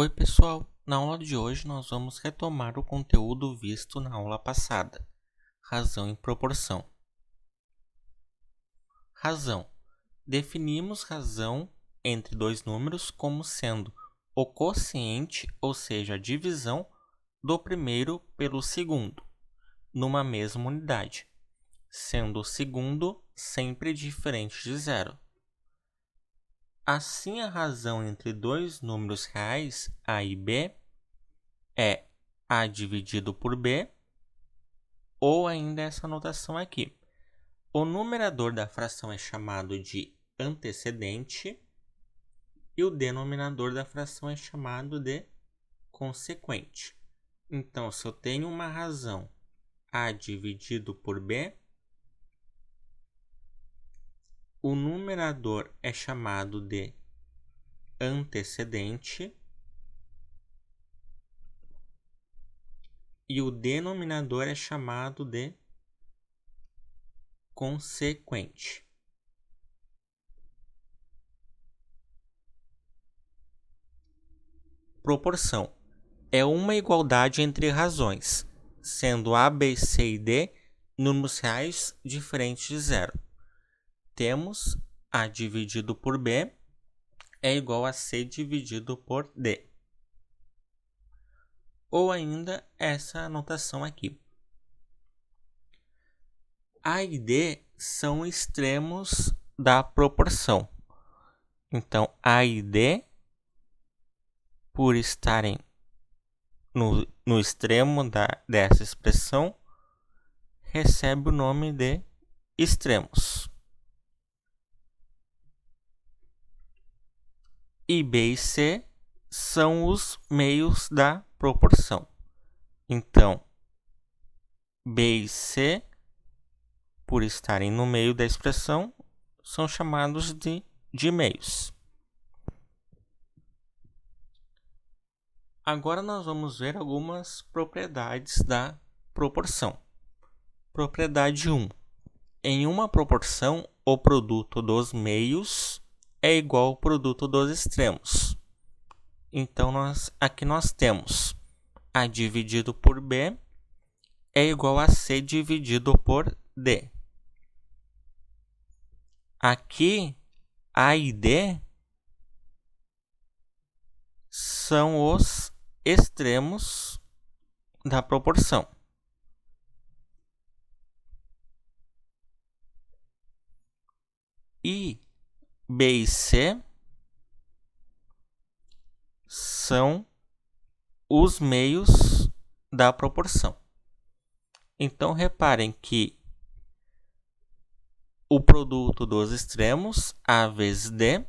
Oi pessoal, na aula de hoje nós vamos retomar o conteúdo visto na aula passada, razão e proporção. Razão. Definimos razão entre dois números como sendo o quociente, ou seja, a divisão do primeiro pelo segundo, numa mesma unidade, sendo o segundo sempre diferente de zero. Assim, a razão entre dois números reais, A e B, é A dividido por B, ou ainda essa notação aqui. O numerador da fração é chamado de antecedente e o denominador da fração é chamado de consequente. Então, se eu tenho uma razão A dividido por B, o numerador é chamado de antecedente e o denominador é chamado de consequente. Proporção é uma igualdade entre razões, sendo A, B, C e D números reais diferentes de zero. Temos A dividido por B é igual a C dividido por D. Ou ainda essa notação aqui. A e D são extremos da proporção. Então, A e D, por estarem no extremo dessa expressão, recebe o nome de extremos. E B e C são os meios da proporção. Então, B e C, por estarem no meio da expressão, são chamados de meios. Agora nós vamos ver algumas propriedades da proporção. Propriedade 1. Em uma proporção, o produto dos meios é igual ao produto dos extremos. Então, aqui nós temos A dividido por B é igual a C dividido por D. Aqui, A e D são os extremos da proporção. E B e C são os meios da proporção. Então, reparem que o produto dos extremos, A vezes D,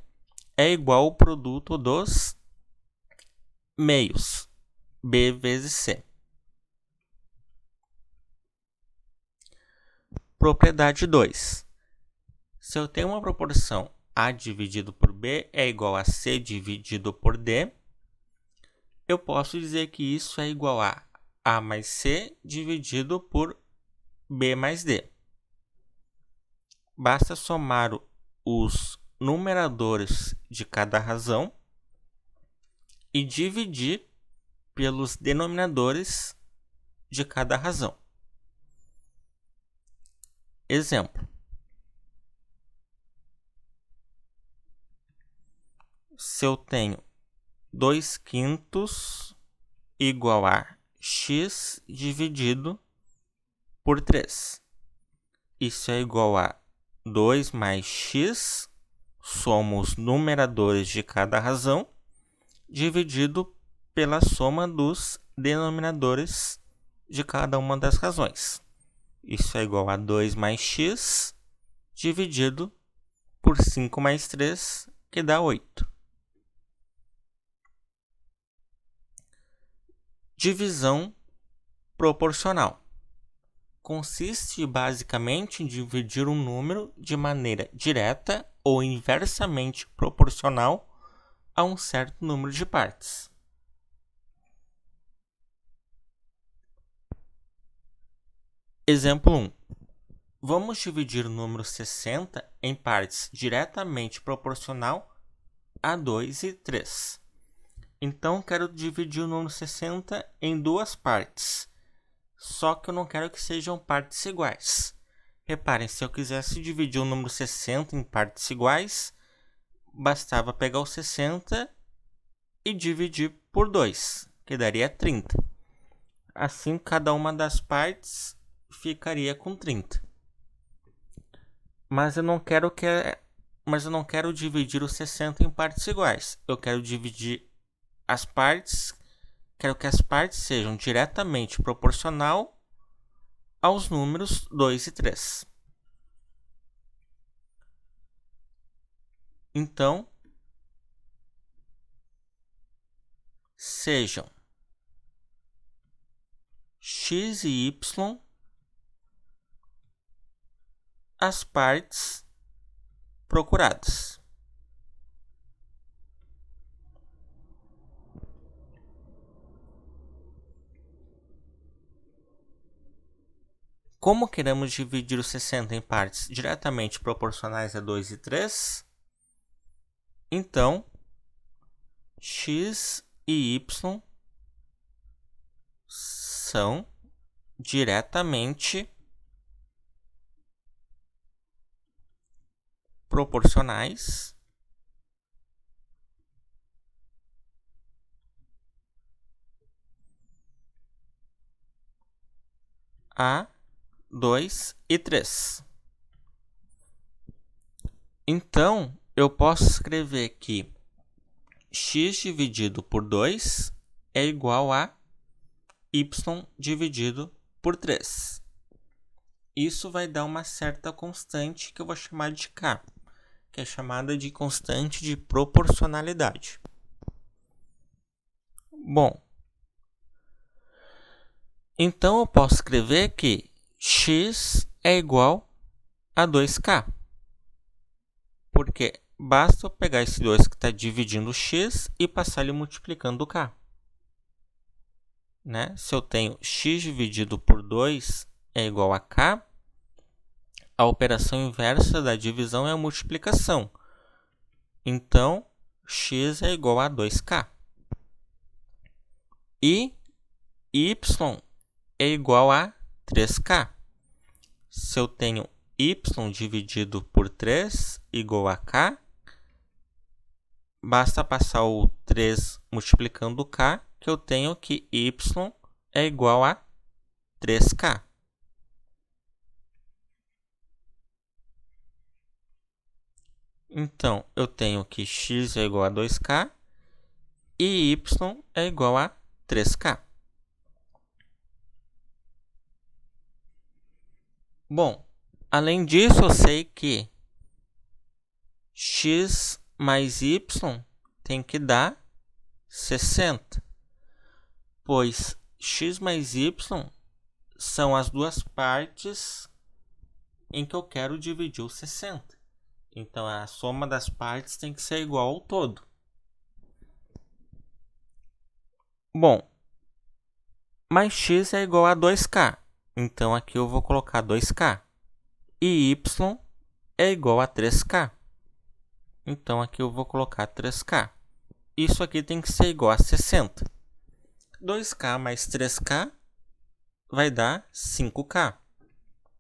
é igual ao produto dos meios, B vezes C. Propriedade 2. Se eu tenho uma proporção A dividido por B é igual a C dividido por D, eu posso dizer que isso é igual a A mais C dividido por B mais D. Basta somar os numeradores de cada razão e dividir pelos denominadores de cada razão. Exemplo. Se eu tenho 2/5 igual a x dividido por 3. Isso é igual a 2 mais x, somos os numeradores de cada razão, dividido pela soma dos denominadores de cada uma das razões. Isso é igual a 2 mais x dividido por 5 mais 3, que dá 8. Divisão proporcional. Consiste basicamente em dividir um número de maneira direta ou inversamente proporcional a um certo número de partes. Exemplo 1. Vamos dividir o número 60 em partes diretamente proporcional a 2 e 3. Então, quero dividir o número 60 em duas partes. Só que eu não quero que sejam partes iguais. Reparem, se eu quisesse dividir o número 60 em partes iguais, bastava pegar o 60 e dividir por 2, que daria 30. Assim, cada uma das partes ficaria com 30. Mas eu não quero dividir o 60 em partes iguais. Eu quero dividir as partes, quero que as partes sejam diretamente proporcional aos números 2 e 3. Então, sejam x e y as partes procuradas. Como queremos dividir os 60 em partes diretamente proporcionais a 2 e 3, então x e y são diretamente proporcionais a 2 e 3. Então, eu posso escrever que x dividido por 2 é igual a y dividido por 3. Isso vai dar uma certa constante que eu vou chamar de k, que é chamada de constante de proporcionalidade. Bom, então eu posso escrever que x é igual a 2k, porque basta eu pegar esse 2 que está dividindo x e passar ele multiplicando k. Né? Se eu tenho x dividido por 2 é igual a k, a operação inversa da divisão é a multiplicação. Então, x é igual a 2k. E y é igual a 3k. Se eu tenho y dividido por 3 igual a k, basta passar o 3 multiplicando k, que eu tenho que y é igual a 3k. Então, eu tenho que x é igual a 2k e y é igual a 3k. Bom, além disso, eu sei que x mais y tem que dar 60, pois x mais y são as duas partes em que eu quero dividir o 60. Então, a soma das partes tem que ser igual ao todo. Bom, mais x é igual a 2k. Então, aqui eu vou colocar 2k. E y é igual a 3k. Então, aqui eu vou colocar 3k. Isso aqui tem que ser igual a 60. 2k mais 3k vai dar 5k,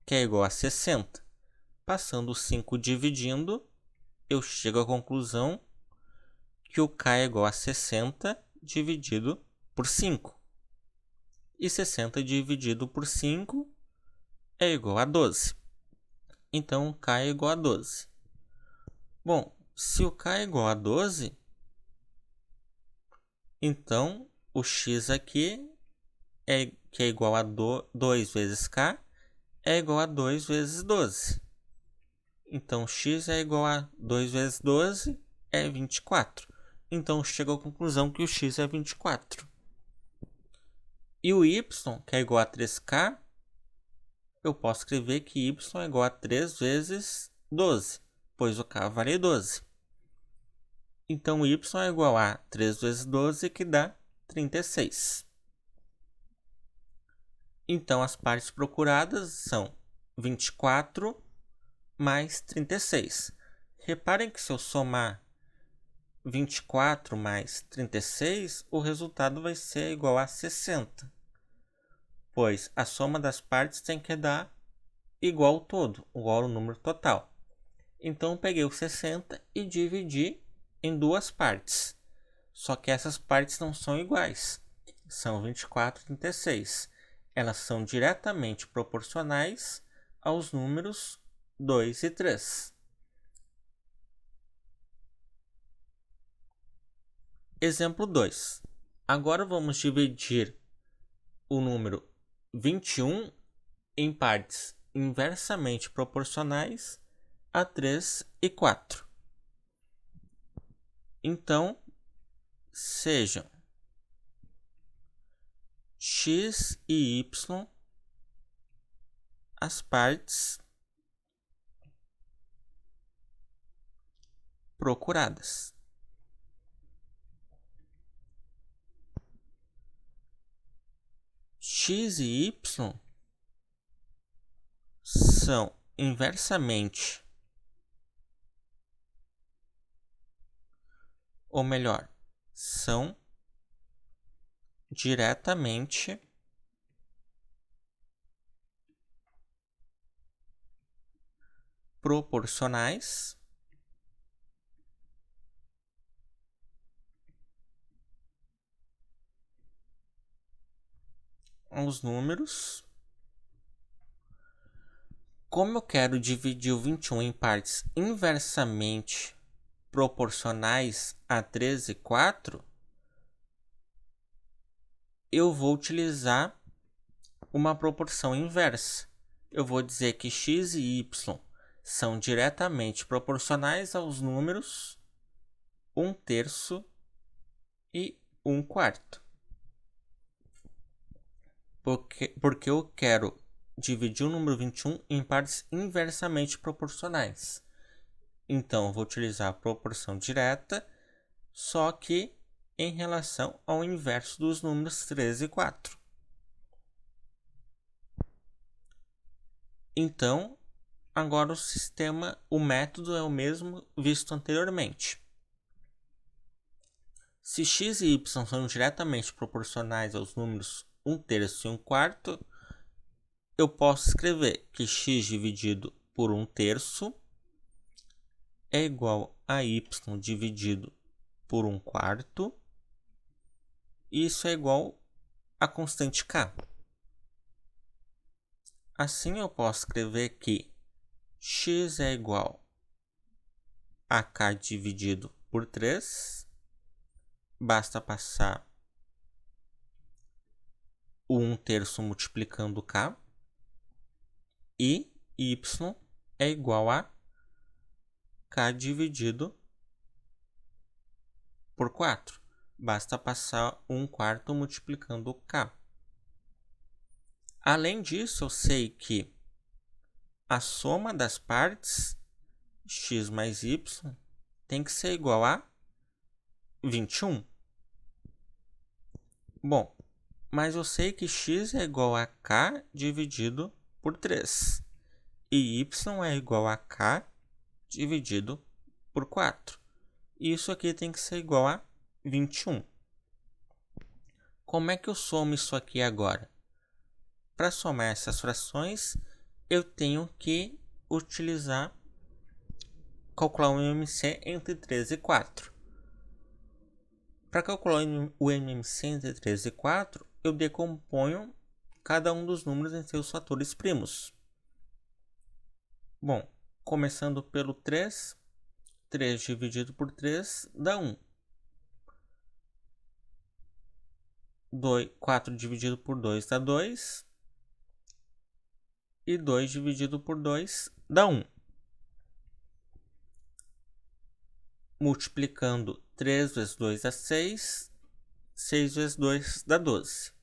que é igual a 60. Passando o 5 dividindo, eu chego à conclusão que o k é igual a 60 dividido por 5. E 60 dividido por 5 é igual a 12. Então, k é igual a 12. Bom, se o k é igual a 12, então o x aqui, que é igual a 2 vezes k, é igual a 2 vezes 12. Então, x é igual a 2 vezes 12, é 24. Então, chego à conclusão que o x é 24. E o y, que é igual a 3k, eu posso escrever que y é igual a 3 vezes 12, pois o k vale 12. Então, y é igual a 3 vezes 12, que dá 36. Então, as partes procuradas são 24 mais 36. Reparem que se eu somar 24 mais 36, o resultado vai ser igual a 60. Pois a soma das partes tem que dar igual ao todo, igual ao número total. Então, eu peguei o 60 e dividi em duas partes. Só que essas partes não são iguais. São 24 e 36. Elas são diretamente proporcionais aos números 2 e 3. Exemplo 2. Agora vamos dividir o número 21 em partes inversamente proporcionais a 3 e 4. Então, sejam x e y as partes procuradas. X e y são inversamente, ou melhor, são diretamente proporcionais aos números. Como eu quero dividir o 21 em partes inversamente proporcionais a 3 e 4, eu vou utilizar uma proporção inversa. Eu vou dizer que x e y são diretamente proporcionais aos números 1/3 e 1/4. Porque eu quero dividir o número 21 em partes inversamente proporcionais. Então, eu vou utilizar a proporção direta, só que em relação ao inverso dos números 3 e 4. Então, agora o método é o mesmo visto anteriormente. Se x e y são diretamente proporcionais aos números 1/3 e 1/4, eu posso escrever que x dividido por 1/3 é igual a y dividido por 1/4. E isso é igual a constante k. Assim, eu posso escrever que x é igual a k dividido por 3. Basta passar o 1/3 multiplicando k. E y é igual a k dividido por 4. Basta passar 1/4 multiplicando k. Além disso, eu sei que a soma das partes, x mais y, tem que ser igual a 21. Bom, mas eu sei que x é igual a k dividido por 3. E y é igual a k dividido por 4. Isso aqui tem que ser igual a 21. Como é que eu somo isso aqui agora? Para somar essas frações, eu tenho que calcular o MMC entre 3 e 4. Para calcular o MMC entre 3 e 4, eu decomponho cada um dos números em seus fatores primos. Bom, começando pelo 3, 3 dividido por 3 dá 1. 4 dividido por 2 dá 2. E 2 dividido por 2 dá 1. Multiplicando 3 vezes 2 dá 6. 6 vezes 2 dá 12.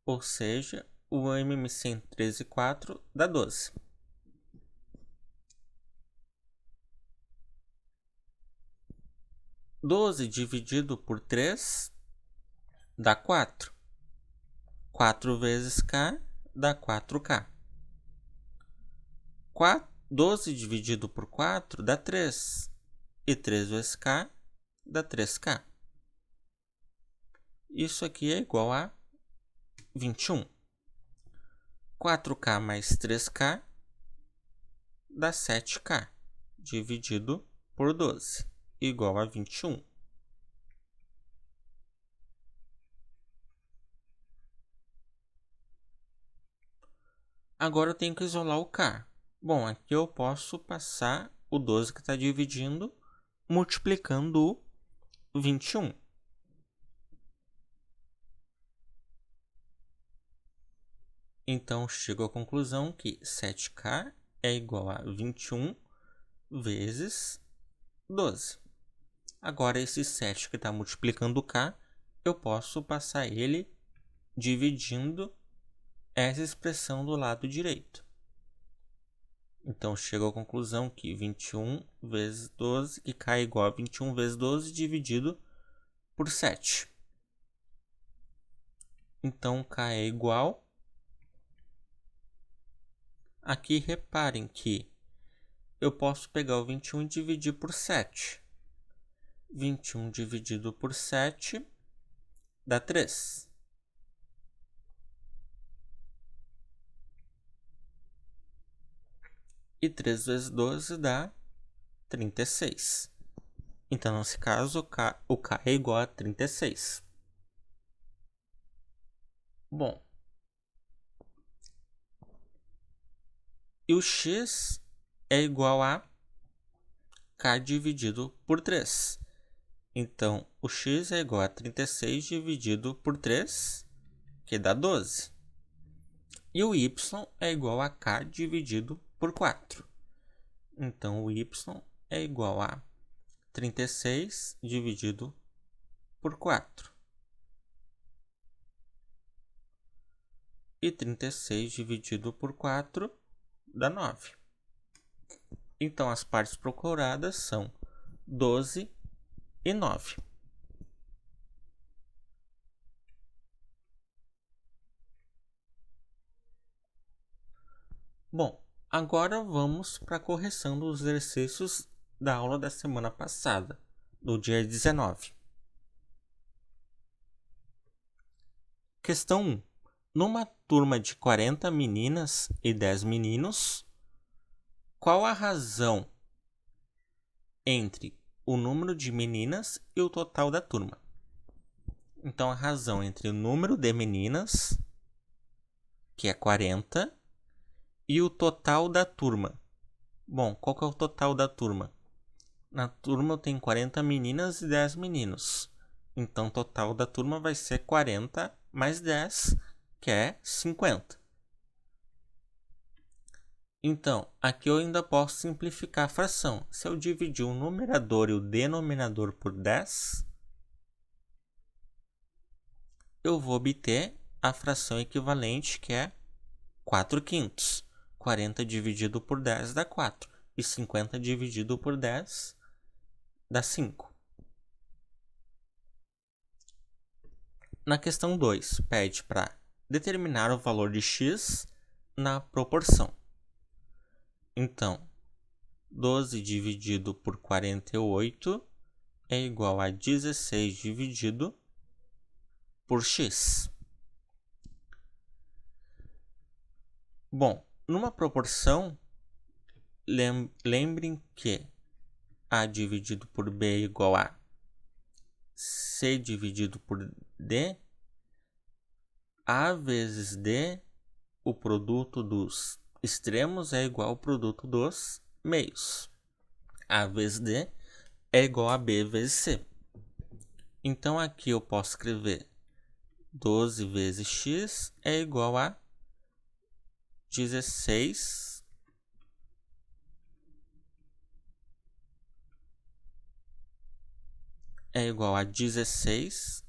Ou seja, o MMC entre 3 e 4 dá 12. Doze dividido por 3 dá 4. 4 vezes k dá 4k. 12 dividido por 4 dá 3. E 3 vezes k dá 3k. Isso aqui é igual a 21. 4k mais 3k dá 7k, dividido por 12, igual a 21. Agora eu tenho que isolar o k. Bom, aqui eu posso passar o 12 que está dividindo, multiplicando o 21. Então, chego à conclusão que 7k é igual a 21 vezes 12. Agora, esse 7 que está multiplicando o k, eu posso passar ele dividindo essa expressão do lado direito. Então, chego à conclusão que 21 vezes 12, que k é igual a 21 vezes 12 dividido por 7. Então, k é igual... Aqui, reparem que eu posso pegar o 21 e dividir por 7. 21 dividido por 7 dá 3. E 3 vezes 12 dá 36. Então, nesse caso, o k é igual a 36. Bom, e o x é igual a k dividido por 3. Então, o x é igual a 36 dividido por 3, que dá 12. E o y é igual a k dividido por 4. Então, o y é igual a 36 dividido por 4. E 36 dividido por 4 dá 9. Então, as partes procuradas são 12 e 9. Bom, agora vamos para a correção dos exercícios da aula da semana passada, do dia 19. Questão 1. Numa turma de 40 meninas e 10 meninos, qual a razão entre o número de meninas e o total da turma? Então, a razão entre o número de meninas, que é 40, e o total da turma. Bom, qual que é o total da turma? Na turma eu tenho 40 meninas e 10 meninos. Então, o total da turma vai ser 40 mais 10, que é 50. Então, aqui eu ainda posso simplificar a fração. Se eu dividir o numerador e o denominador por 10, eu vou obter a fração equivalente, que é 4/5. 40 dividido por 10 dá 4. E 50 dividido por 10 dá 5. Na questão 2, pede para determinar o valor de x na proporção. Então, 12 dividido por 48 é igual a 16 dividido por x. Bom, numa proporção, lembrem que A dividido por B é igual a C dividido por D. A vezes D, o produto dos extremos é igual ao produto dos meios. A vezes D é igual a B vezes C. Então, aqui eu posso escrever 12 vezes x é igual a 16 é igual a 16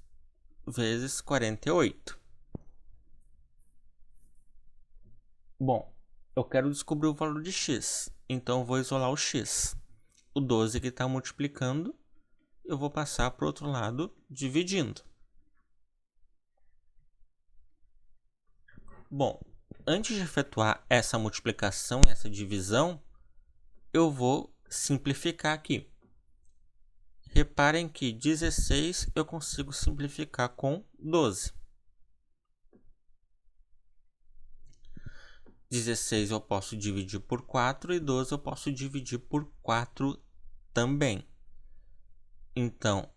vezes 48. Bom, eu quero descobrir o valor de x, então eu vou isolar o x. O 12 que está multiplicando, eu vou passar para o outro lado dividindo. Bom, antes de efetuar essa multiplicação e essa divisão, eu vou simplificar aqui. Reparem que 16 eu consigo simplificar com 12. 16 eu posso dividir por 4 e 12 eu posso dividir por 4 também. Então,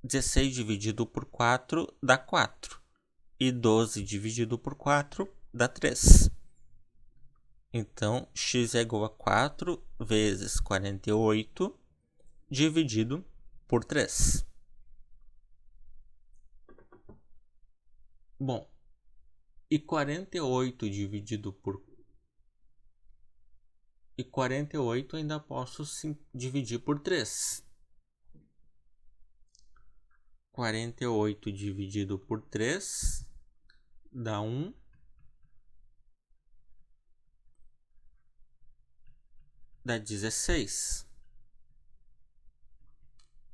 16 dividido por 4 dá 4. E 12 dividido por 4 dá 3. Então, x é igual a 4 vezes 48 dividido por 3. Bom, e 48 dividido por... E 48 ainda posso dividir por 3. 48 dividido por 3 dá 1. Dá 16.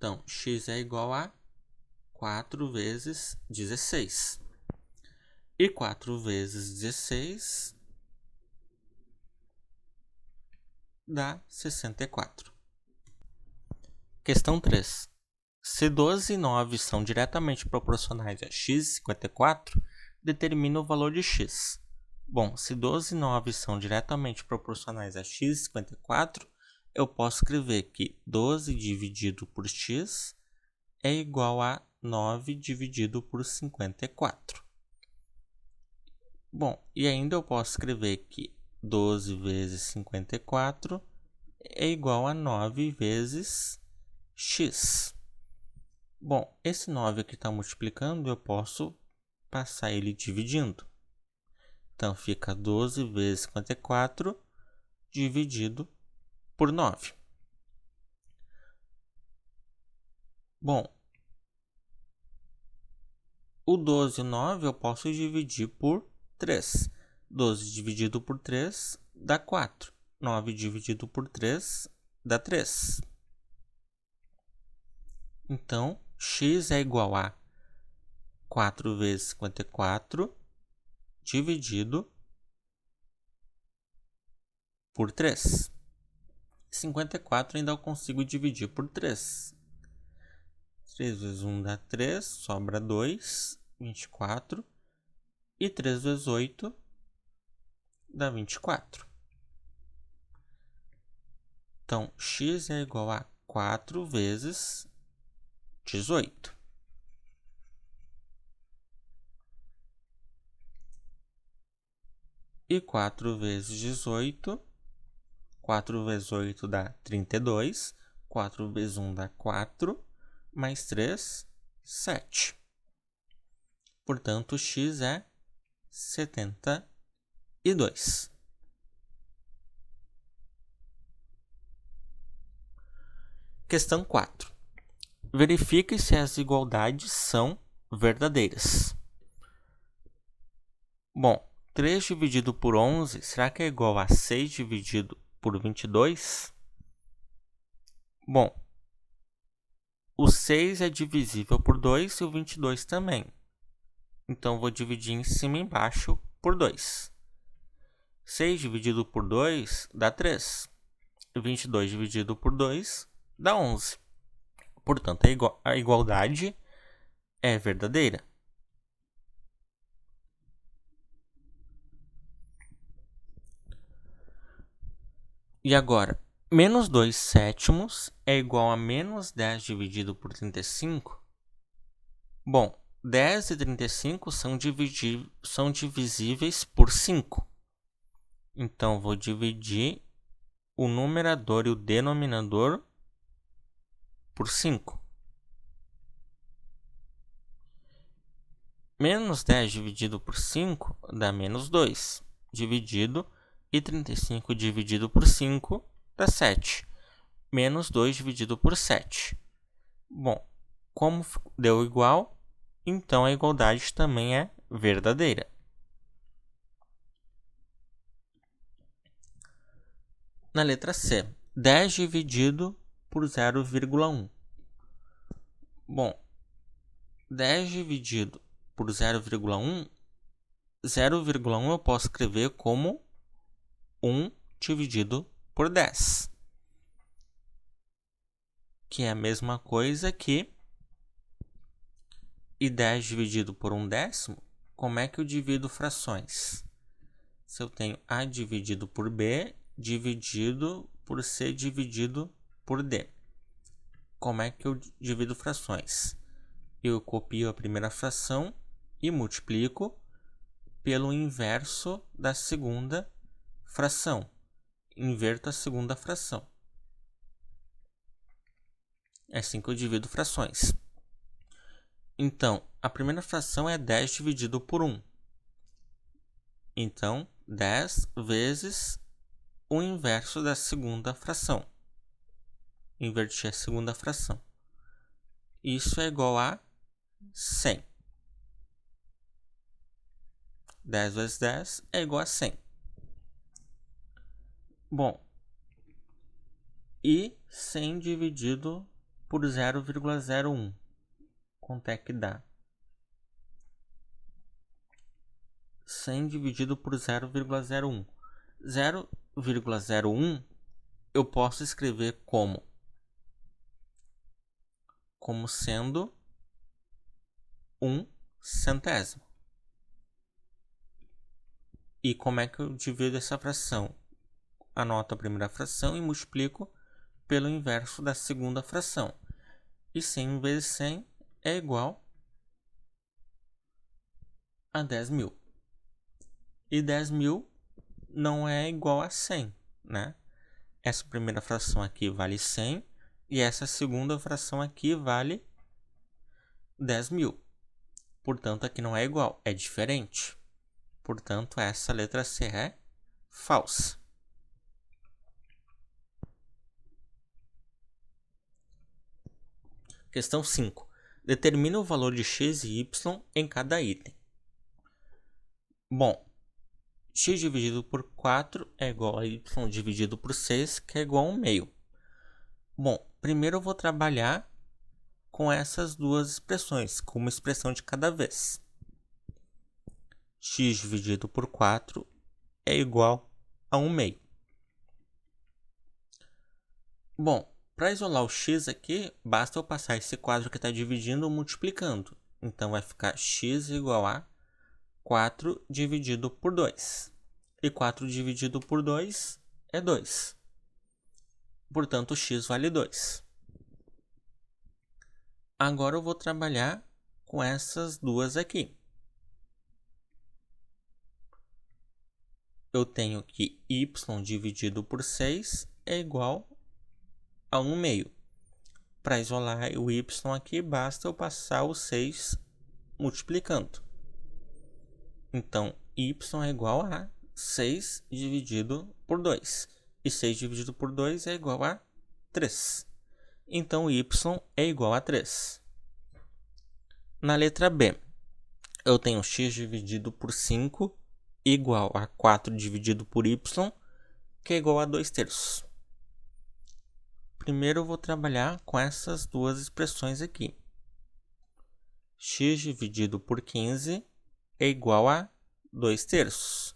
Então, x é igual a 4 vezes 16. E 4 vezes 16 dá 64. Questão 3. Se 12 e 9 são diretamente proporcionais a x e 54, determina o valor de x. Bom, se 12 e 9 são diretamente proporcionais a x e 54, eu posso escrever que 12 dividido por x é igual a 9 dividido por 54. Bom, e ainda eu posso escrever que 12 vezes 54 é igual a 9 vezes x. Bom, esse 9 aqui está multiplicando, eu posso passar ele dividindo. Então, fica 12 vezes 54 dividido por 9. Bom, o 12 e o 9 eu posso dividir por 3. 12 dividido por 3 dá 4. 9 dividido por 3 dá 3. Então, x é igual a 4 vezes 54 dividido por 3. 54 ainda eu consigo dividir por 3. 3 vezes 1 dá 3, sobra 2, 24. E 3 vezes 8 dá 24. Então, x é igual a 4 vezes 18. E 4 vezes 18, 4 vezes 8 dá 32, 4 vezes 1 dá 4, mais 3, 7. Portanto, x é 72. Questão 4. Verifique se as igualdades são verdadeiras. Bom, 3 dividido por 11, será que é igual a 6 dividido por 22? Bom, o 6 é divisível por 2 e o 22 também. Então, vou dividir em cima e embaixo por 2. 6 dividido por 2 dá 3. 22 dividido por 2 dá 11. Portanto, a igualdade é verdadeira. E agora, menos 2 sétimos é igual a menos 10 dividido por 35? Bom, 10 e 35 são divisíveis por 5. Então, vou dividir o numerador e o denominador por 5. Menos 10 dividido por 5 dá menos 2, dividido, e 35 dividido por 5 dá 7. Menos 2 dividido por 7. Bom, como deu igual, então a igualdade também é verdadeira. Na letra C, 10 dividido por 0,1. Bom, 10 dividido por 0,1, 0,1 eu posso escrever como 1 dividido por 10. que é a mesma coisa que... E 10 dividido por 1/10, como é que eu divido frações? Se eu tenho A dividido por B, dividido por C dividido por D. Como é que eu divido frações? Eu copio a primeira fração e multiplico pelo inverso da segunda fração. Inverto a segunda fração. É assim que eu divido frações. Então, a primeira fração é 10 dividido por 1. Então, 10 vezes o inverso da segunda fração. Inverti a segunda fração. Isso é igual a 100. 10 vezes 10 é igual a 100. Bom, e 100 dividido por 0,01. Quanto é que dá? 100 dividido por 0,01. 0,01 eu posso escrever como sendo 1 centésimo. E como é que eu divido essa fração? Anoto a primeira fração e multiplico pelo inverso da segunda fração. E 100 vezes 100 é igual a 10.000. E 10.000 não é igual a 100, né? Essa primeira fração aqui vale 100 e essa segunda fração aqui vale 10.000. Portanto, aqui não é igual, é diferente. Portanto, essa letra C é falsa. Questão 5. Determina o valor de x e y em cada item. Bom, x dividido por 4 é igual a y dividido por 6, que é igual a 1 meio. Bom, primeiro eu vou trabalhar com essas duas expressões, com uma expressão de cada vez. X dividido por 4 é igual a 1 meio. Bom, para isolar o x aqui, basta eu passar esse quadro que está dividindo multiplicando. Então, vai ficar x igual a 4 dividido por 2. E 4 dividido por 2 é 2. Portanto, x vale 2. Agora eu vou trabalhar com essas duas aqui. Eu tenho que y dividido por 6 é igual a 1 meio. Para isolar o y aqui, basta eu passar o 6 multiplicando. Então, y é igual a 6 dividido por 2. E 6 dividido por 2 é igual a 3. Então, y é igual a 3. Na letra B, eu tenho x dividido por 5 igual a 4 dividido por y, que é igual a 2/3. Primeiro eu vou trabalhar com essas duas expressões aqui. X dividido por 15 é igual a 2/3.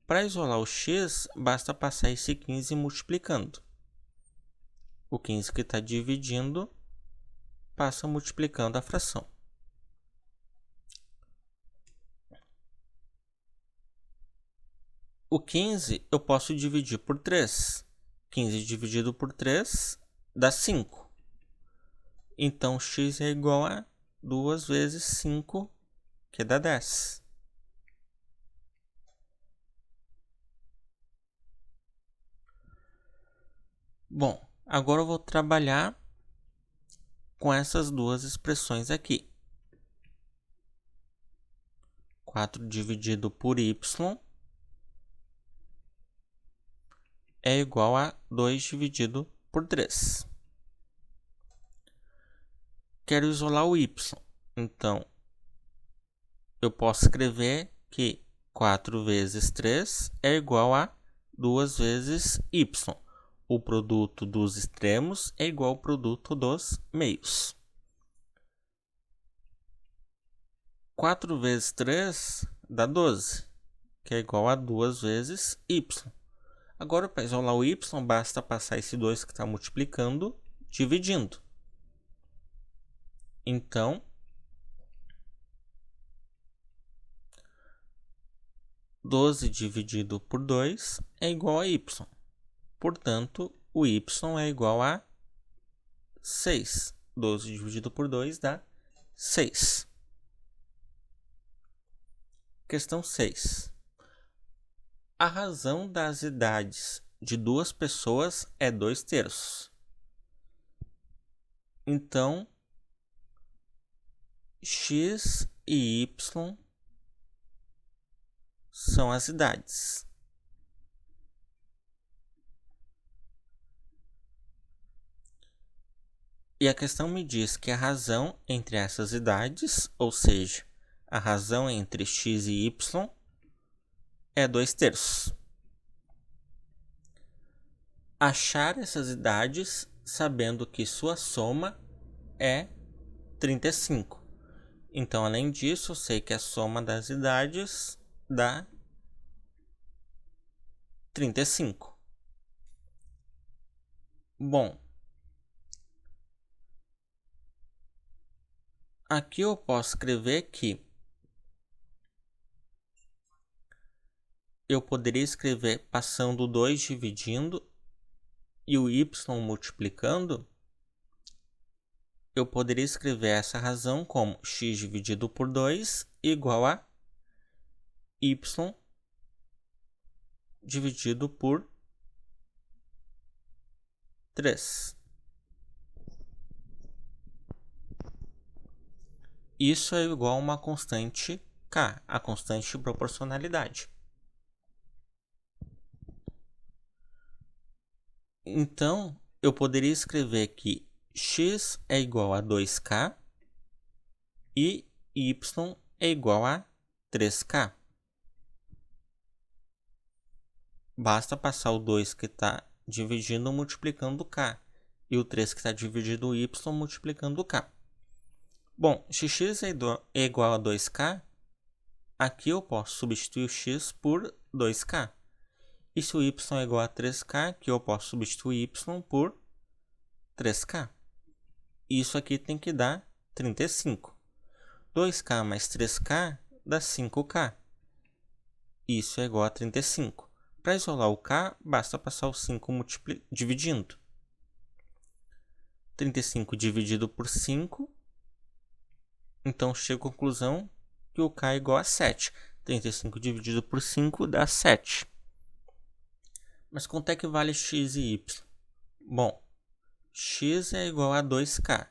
Para isolar o x, basta passar esse 15 multiplicando. O 15 que está dividindo passa multiplicando a fração. O 15 eu posso dividir por 3. 15 dividido por 3 dá 5. Então, x é igual a 2 vezes 5, que dá 10. Bom, agora eu vou trabalhar com essas duas expressões aqui. 4 dividido por y é igual a 2 dividido por 3. Quero isolar o y. Então, eu posso escrever que 4 vezes 3 é igual a 2 vezes y. O produto dos extremos é igual ao produto dos meios. 4 vezes 3 dá 12, que é igual a 2 vezes y. Agora, para isolar o y, basta passar esse 2 que está multiplicando dividindo. Então, 12 dividido por 2 é igual a y. Portanto, o y é igual a 6. 12 dividido por 2 dá 6. Questão 6. A razão das idades de duas pessoas é 2/3. Então, x e y são as idades. E a questão me diz que a razão entre essas idades, ou seja, a razão entre x e y, é 2/3. Achar essas idades sabendo que sua soma é 35. Então, além disso, eu sei que a soma das idades dá 35. Bom, aqui eu posso escrever que eu poderia escrever passando o 2 dividindo e o y multiplicando. Eu poderia escrever essa razão como x dividido por 2 igual a y dividido por 3. Isso é igual a uma constante k, a constante de proporcionalidade. Então, eu poderia escrever que x é igual a 2k e y é igual a 3k. Basta passar o 2 que está dividindo multiplicando k e o 3 que está dividindo o y multiplicando k. Bom, se x é igual a 2k, aqui eu posso substituir o x por 2k. E se o y é igual a 3k, aqui eu posso substituir y por 3k. Isso aqui tem que dar 35. 2k mais 3k dá 5k. Isso é igual a 35. Para isolar o k, basta passar o 5 dividindo. 35 dividido por 5. Então, chego à conclusão que o k é igual a 7. 35 dividido por 5 dá 7. Mas quanto é que vale x e y? Bom, x é igual a 2k.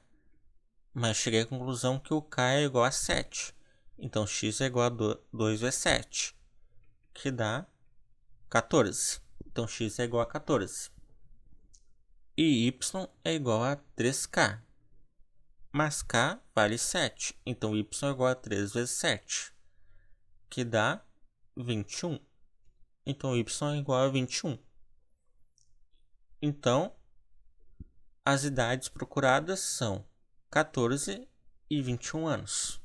Mas cheguei à conclusão que o k é igual a 7. Então, x é igual a 2 vezes 7, que dá 14. Então, x é igual a 14. E y é igual a 3k. Mas k vale 7. Então, y é igual a 3 vezes 7, que dá 21. Então, y é igual a 21. Então, as idades procuradas são 14 e 21 anos.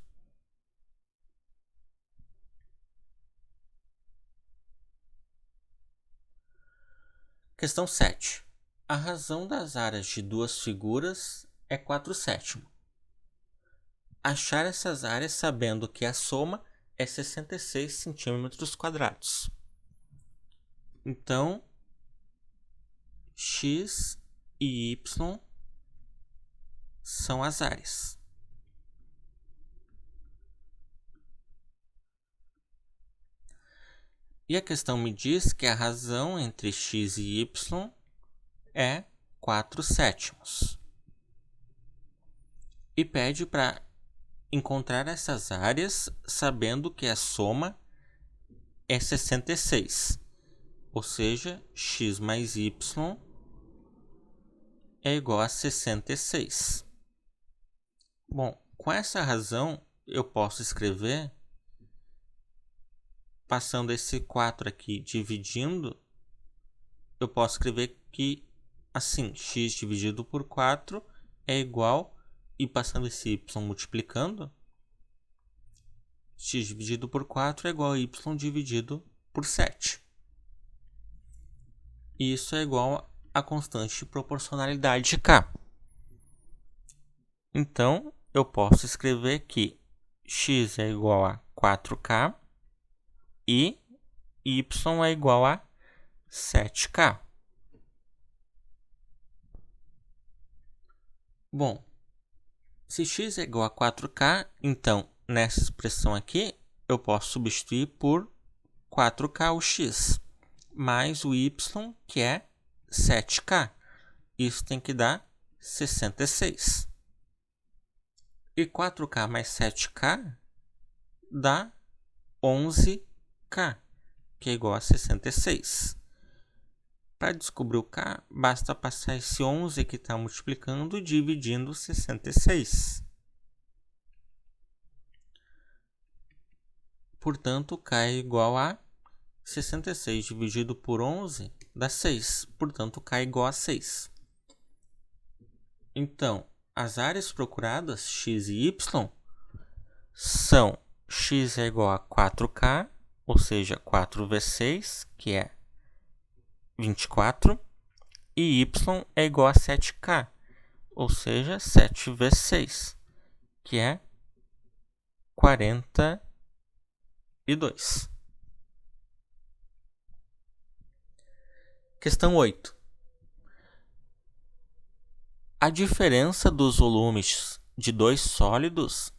Questão 7. A razão das áreas de duas figuras é 4/7. Achar essas áreas sabendo que a soma é 66 centímetros quadrados. Então, x e y são as áreas. E a questão me diz que a razão entre x e y é 4/7. E pede para encontrar essas áreas sabendo que a soma é 66. Ou seja, x mais y é igual a 66. Bom, com essa razão, eu posso escrever, passando esse 4 aqui dividindo, eu posso escrever que, assim, x dividido por 4 é igual, e passando esse y multiplicando, x dividido por 4 é igual a y dividido por 7. E isso é igual a constante de proporcionalidade de k. Então, eu posso escrever que x é igual a 4k e y é igual a 7k. Bom, se x é igual a 4k, então nessa expressão aqui eu posso substituir por 4k o x, mais o y, que é 7k. Isso tem que dar 66. E 4k mais 7k dá 11k, que é igual a 66. Para descobrir o k, basta passar esse 11 que está multiplicando dividindo 66. Portanto, k é igual a 66 dividido por 11 dá 6. Portanto, k é igual a 6. Então, as áreas procuradas, x e y, são x é igual a 4k, ou seja, 4 vezes 6, que é 24, e y é igual a 7k, ou seja, 7 vezes 6, que é 42. Questão 8. A diferença dos volumes de dois sólidos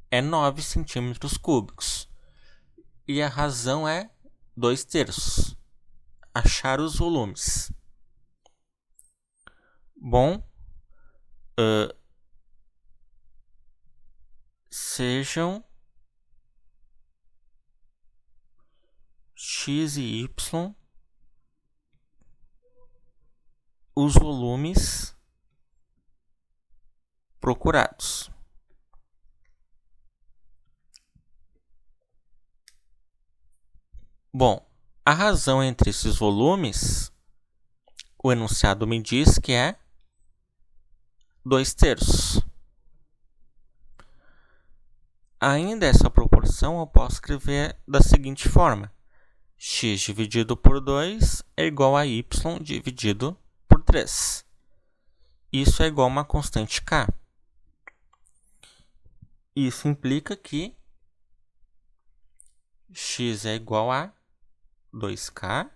é 9 centímetros cúbicos e a razão é 2/3. Achar os volumes. Bom, sejam x e y os volumes procurados. Bom, a razão entre esses volumes, o enunciado me diz que é 2/3. Ainda essa proporção eu posso escrever da seguinte forma: x dividido por 2 é igual a y dividido por 3. Isso é igual a uma constante k. Isso implica que x é igual a 2k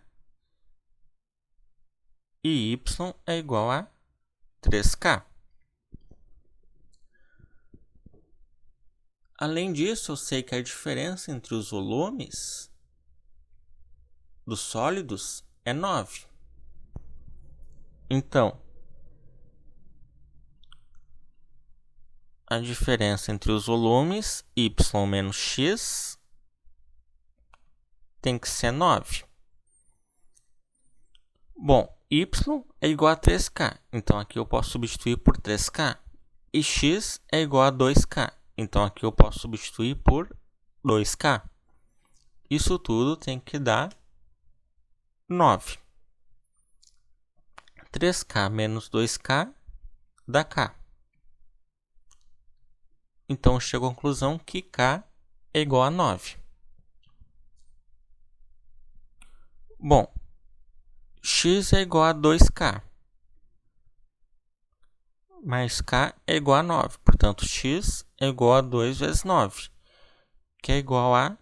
e y é igual a 3k. Além disso, eu sei que a diferença entre os volumes dos sólidos é 9. Então, a diferença entre os volumes, y menos x, tem que ser 9. Bom, y é igual a 3k, então aqui eu posso substituir por 3k. E x é igual a 2k, então aqui eu posso substituir por 2k. Isso tudo tem que dar 9. 3k menos 2k dá k. Então eu chego à conclusão que k é igual a 9. Bom, x é igual a 2k, mais k é igual a 9. Portanto, x é igual a 2 vezes 9, que é igual a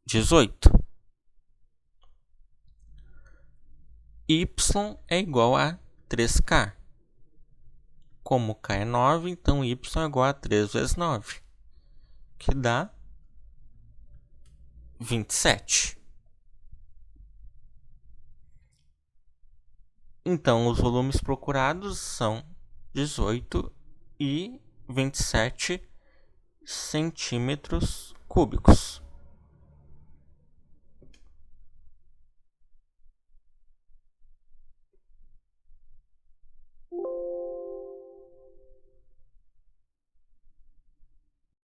18. Y é igual a 3k. Como k é 9, então y é igual a 3 vezes 9, que dá 27. Então, os volumes procurados são 18 e 27 centímetros cúbicos.